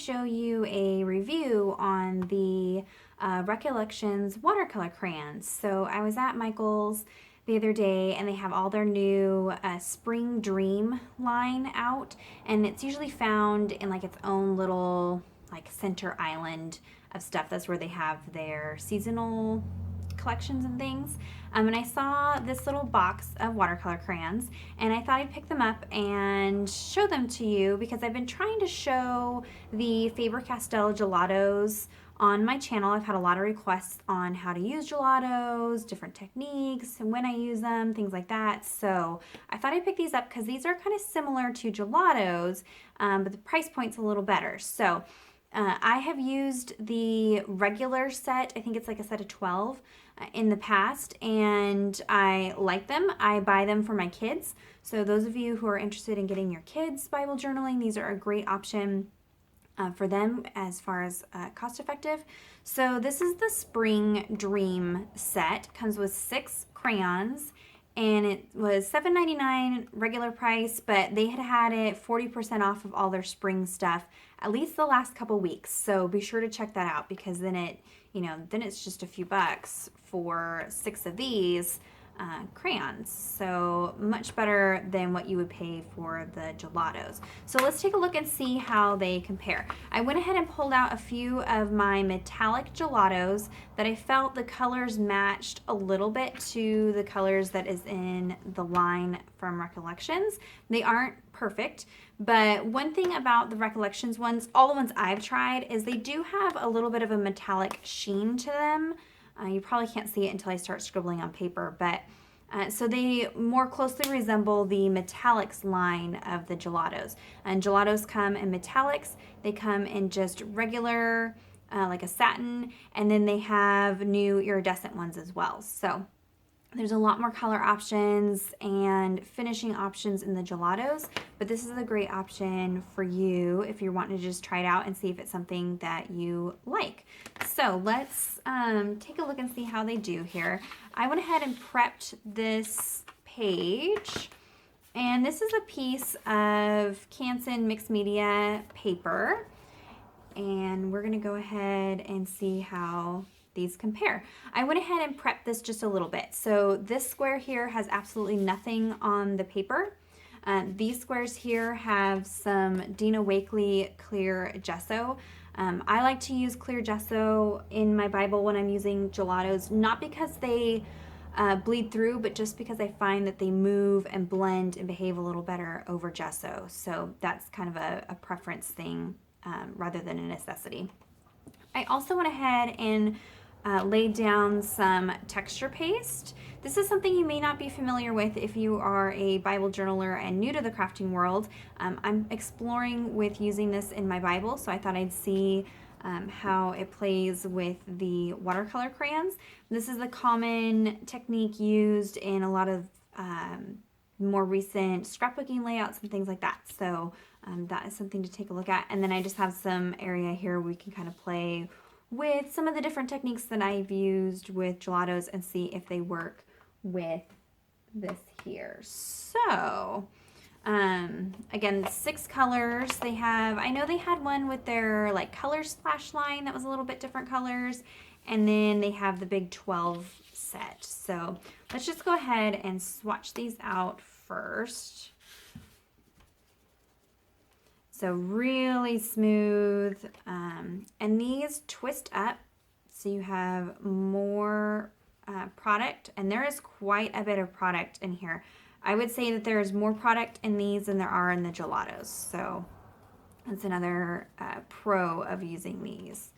show you a review on the Recollections watercolor crayons. So I was at Michael's the other day and they have all their new Spring Dream line out, and it's usually found in like its own little like center island of stuff. That's where they have their seasonal collections and things. And I saw this little box of watercolor crayons and I thought I'd pick them up and show them to you because I've been trying to show the Faber Castell gelatos on my channel. I've had a lot of requests on how to use gelatos, different techniques, and when I use them, things like that. So I thought I'd pick these up because these are kind of similar to gelatos, but the price point's a little better. So I have used the regular set, I think it's like a set of 12 in the past, and I like them. I buy them for my kids. So those of you who are interested in getting your kids Bible journaling, these are a great option for them as far as cost effective. So this is the Spring Dream set. Comes with 6 crayons and it was $7.99 regular price, but they had it 40% off of all their spring stuff at least the last couple weeks. So be sure to check that out because then it's just a few bucks for 6 of these crayons. So much better than what you would pay for the gelatos. So let's take a look and see how they compare. I went ahead and pulled out a few of my metallic gelatos that I felt the colors matched a little bit to the colors that is in the line from Recollections. They aren't perfect, but one thing about the Recollections ones, all the ones I've tried, is they do have a little bit of a metallic sheen to them. You probably can't see it until I start scribbling on paper, but so they more closely resemble the metallics line of the gelatos. And gelatos come in metallics, they come in just regular, like a satin, and then they have new iridescent ones as well. So there's a lot more color options and finishing options in the gelatos, but this is a great option for you if you're wanting to just try it out and see if it's something that you like. So let's take a look and see how they do here. I went ahead and prepped this page, and this is a piece of Canson mixed media paper, and we're gonna go ahead and see how these compare. I went ahead and prepped this just a little bit. So this square here has absolutely nothing on the paper. These squares here have some Dina Wakley clear gesso. I like to use clear gesso in my Bible when I'm using gelatos, not because they bleed through, but just because I find that they move and blend and behave a little better over gesso. So that's kind of a preference thing rather than a necessity. I also went ahead and laid down some texture paste. This is something you may not be familiar with if you are a Bible journaler and new to the crafting world. I'm exploring with using this in my Bible, so I thought I'd see how it plays with the watercolor crayons. This is the common technique used in a lot of more recent scrapbooking layouts and things like that. So that is something to take a look at. And then I just have some area here we can kind of play with some of the different techniques that I've used with gelatos and see if they work with this here. So again, 6 colors they have. I know they had one with their like color splash line that was a little bit different colors, and then they have the big 12 set. So let's just go ahead and swatch these out first. So really smooth, and these twist up so you have more product, and there is quite a bit of product in here. I would say that there is more product in these than there are in the gelatos, so that's another pro of using these.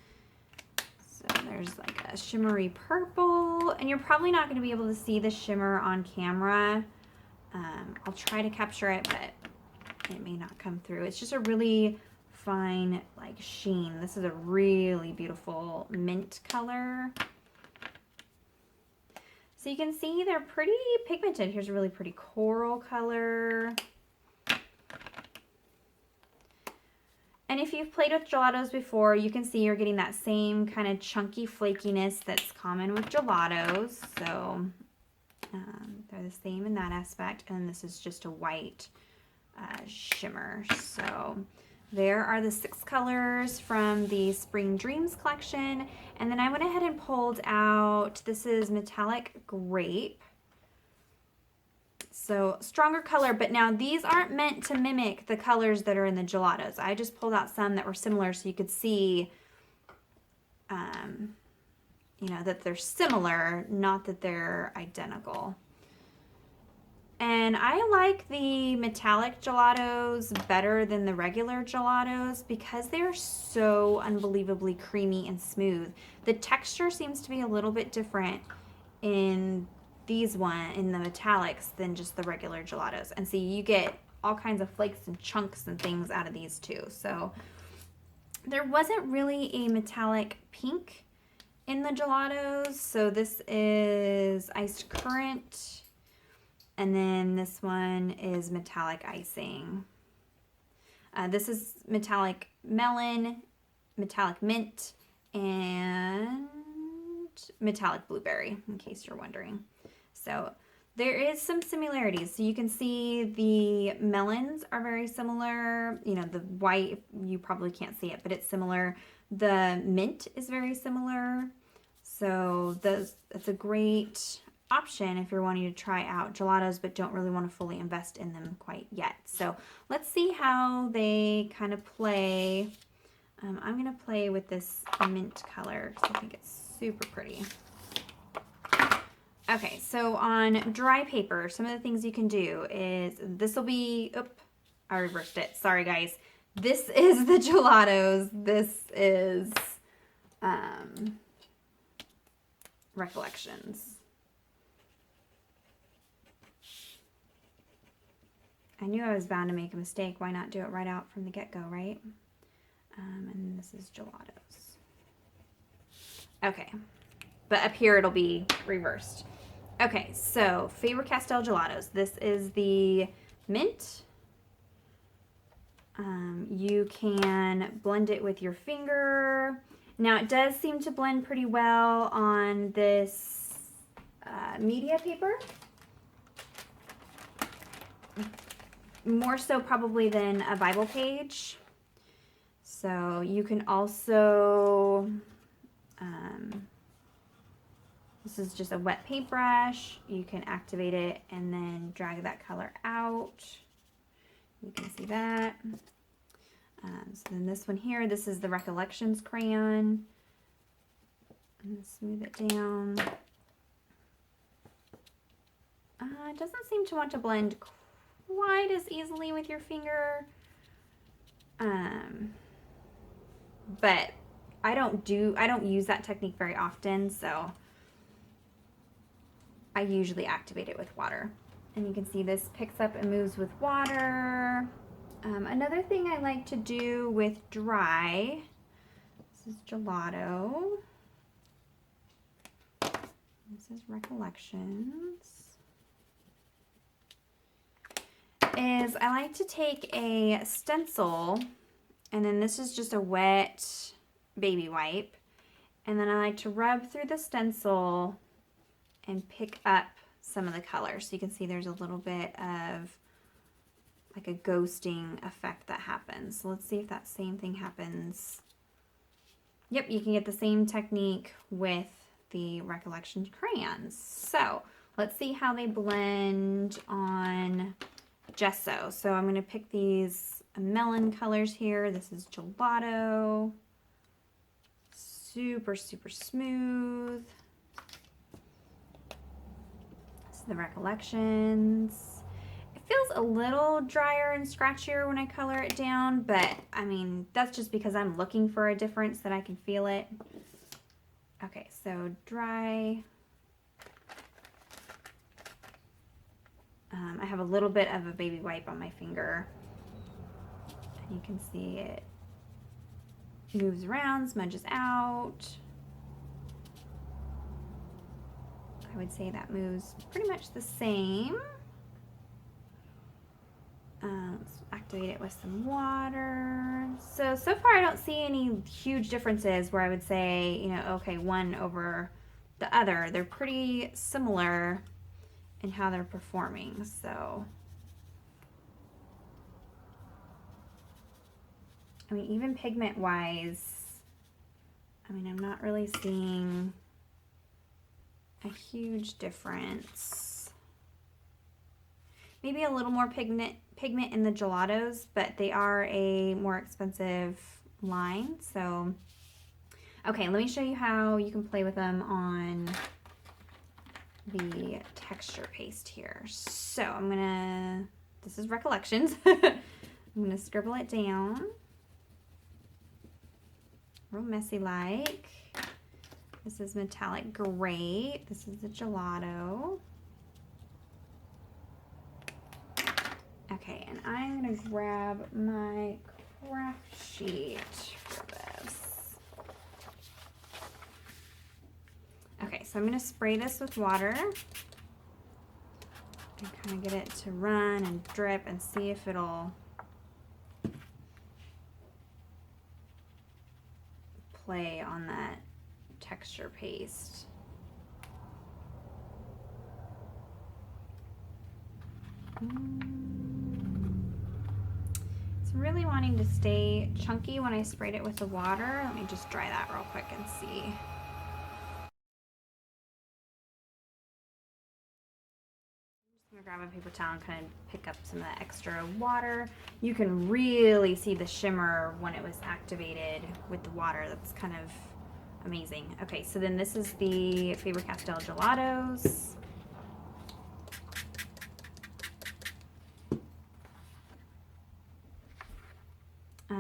So there's like a shimmery purple, and you're probably not going to be able to see the shimmer on camera. I'll try to capture it, but it may not come through. It's just a really fine like sheen. This is a really beautiful mint color. So you can see they're pretty pigmented. Here's a really pretty coral color. And if you've played with gelatos before, you can see you're getting that same kind of chunky flakiness that's common with gelatos. So they're the same in that aspect. And this is just a white shimmer. So There are the 6 colors from the Spring Dreams collection. And then I went ahead and pulled out, this is Metallic Grape. So stronger color, but now these aren't meant to mimic the colors that are in the gelatos. I just pulled out some that were similar so you could see, you know, that they're similar, not that they're identical. And I like the metallic gelatos better than the regular gelatos because they're so unbelievably creamy and smooth. The texture seems to be a little bit different in these in the metallics than just the regular gelatos. And see, you get all kinds of flakes and chunks and things out of these too. So there wasn't really a metallic pink in the gelatos. So this is iced currant. And then this one is metallic icing. This is metallic melon, metallic mint, and metallic blueberry, in case you're wondering. So there is some similarities. So you can see the melons are very similar. You know, the white, you probably can't see it, but it's similar. The mint is very similar. So that's a great option if you're wanting to try out gelatos but don't really want to fully invest in them quite yet. So let's see how they kind of play. I'm going to play with this mint color because I think it's super pretty. Okay, so on dry paper, some of the things you can do is, this will be, I reversed it. Sorry guys. This is the gelatos. This is Recollections. I knew I was bound to make a mistake. Why not do it right out from the get-go, right? And this is Gelatos. Okay, but up here it'll be reversed. Okay, so Faber Castell Gelatos. This is the mint. You can blend it with your finger. Now it does seem to blend pretty well on this media paper. More so probably than a Bible page. So you can also, this is just a wet paintbrush. You can activate it and then drag that color out. You can see that. So then this one here, this is the Recollections crayon. I'm going to smooth it down. It doesn't seem to want to blend quite as easily with your finger. But I don't use that technique very often, so I usually activate it with water. And you can see this picks up and moves with water. Another thing I like to do with dry, this is Gelato. This is Recollections. Is I like to take a stencil, and then this is just a wet baby wipe, and then I like to rub through the stencil and pick up some of the color. So you can see there's a little bit of like a ghosting effect that happens. So let's see if that same thing happens. Yep, you can get the same technique with the Recollections crayons. So let's see how they blend on gesso. So I'm going to pick these melon colors here. This is Gelato. Super, super smooth. This is the Recollections. It feels a little drier and scratchier when I color it down, but I mean, that's just because I'm looking for a difference that I can feel it. Okay, so dry. I have a little bit of a baby wipe on my finger. And you can see it moves around, smudges out. I would say that moves pretty much the same. Let's activate it with some water. So far I don't see any huge differences where I would say, you know, okay, one over the other. They're pretty similar in how they're performing. So I mean, even pigment wise, I mean, I'm not really seeing a huge difference. Maybe a little more pigment in the Gelatos, but they are a more expensive line. So, okay, let me show you how you can play with them on the texture paste here. So I'm gonna, this is Recollections. I'm gonna scribble it down. Real messy like. This is metallic grape. This is the gelato. Okay, and I'm gonna grab my craft sheet for this. Okay, so I'm gonna spray this with water and kind of get it to run and drip and see if it'll play on that texture paste. It's really wanting to stay chunky when I sprayed it with the water. Let me just dry that real quick and see. I'm gonna grab a paper towel and kind of pick up some of the extra water. You can really see the shimmer when it was activated with the water. That's kind of amazing. Okay, so then this is the Faber Castell Gelatos.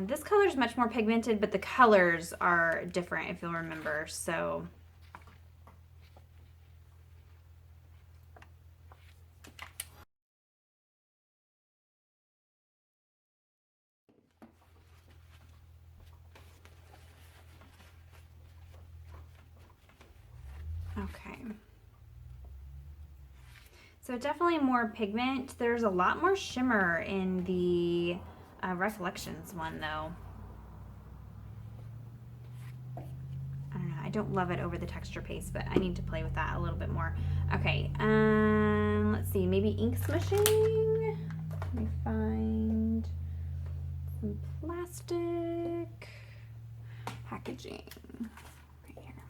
This color is much more pigmented, but the colors are different if you'll remember. So okay. So definitely more pigment. There's a lot more shimmer in the Recollections one though. I don't know. I don't love it over the texture paste, but I need to play with that a little bit more. Okay, let's see. Maybe ink smushing. Let me find some plastic packaging right here.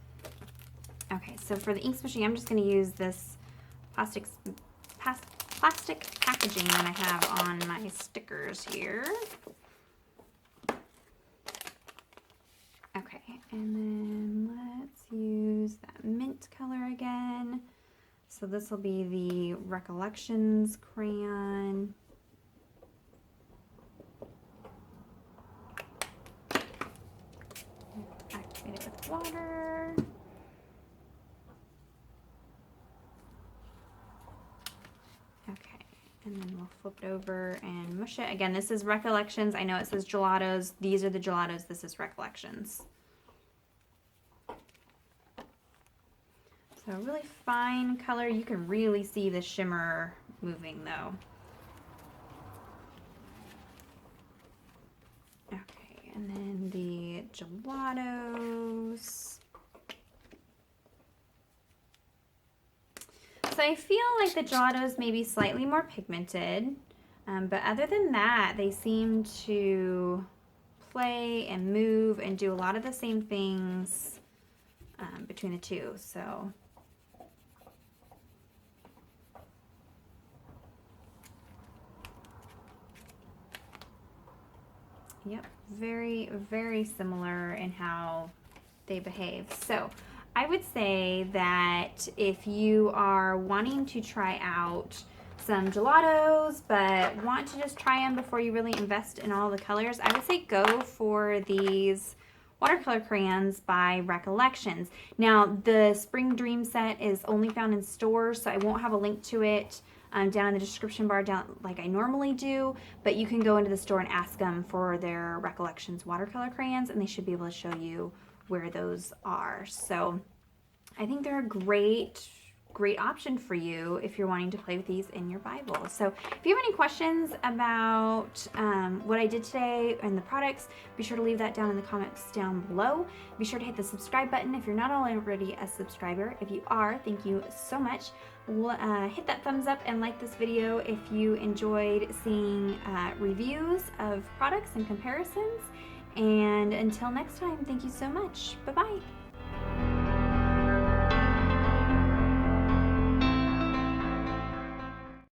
Okay, so for the ink smushing, I'm just going to use this plastic packaging that I have on my stickers here. Okay, and then let's use that mint color again. So this will be the Recollections crayon. Activate it with water. And then we'll flip it over and mush it. Again, this is Recollections. I know it says Gelatos. These are the Gelatos. This is Recollections. So a really fine color. You can really see the shimmer moving though. Okay, and then the Gelatos. So I feel like the Gelatos may be slightly more pigmented, but other than that, they seem to play and move and do a lot of the same things between the two. So yep, very, very similar in how they behave. So I would say that if you are wanting to try out some Gelatos but want to just try them before you really invest in all the colors, I would say go for these Watercolor Crayons by Recollections. Now the Spring Dream set is only found in stores, so I won't have a link to it down in the description bar down like I normally do, but you can go into the store and ask them for their Recollections watercolor crayons and they should be able to show you where those are. So I think they're a great option for you if you're wanting to play with these in your Bible. So if you have any questions about what I did today and the products, be sure to leave that down in the comments down below. Be sure to hit the subscribe button if you're not already a subscriber. If you are, thank you so much. Hit that thumbs up and like this video if you enjoyed seeing reviews of products and comparisons. And until next time, thank you so much. Bye-bye.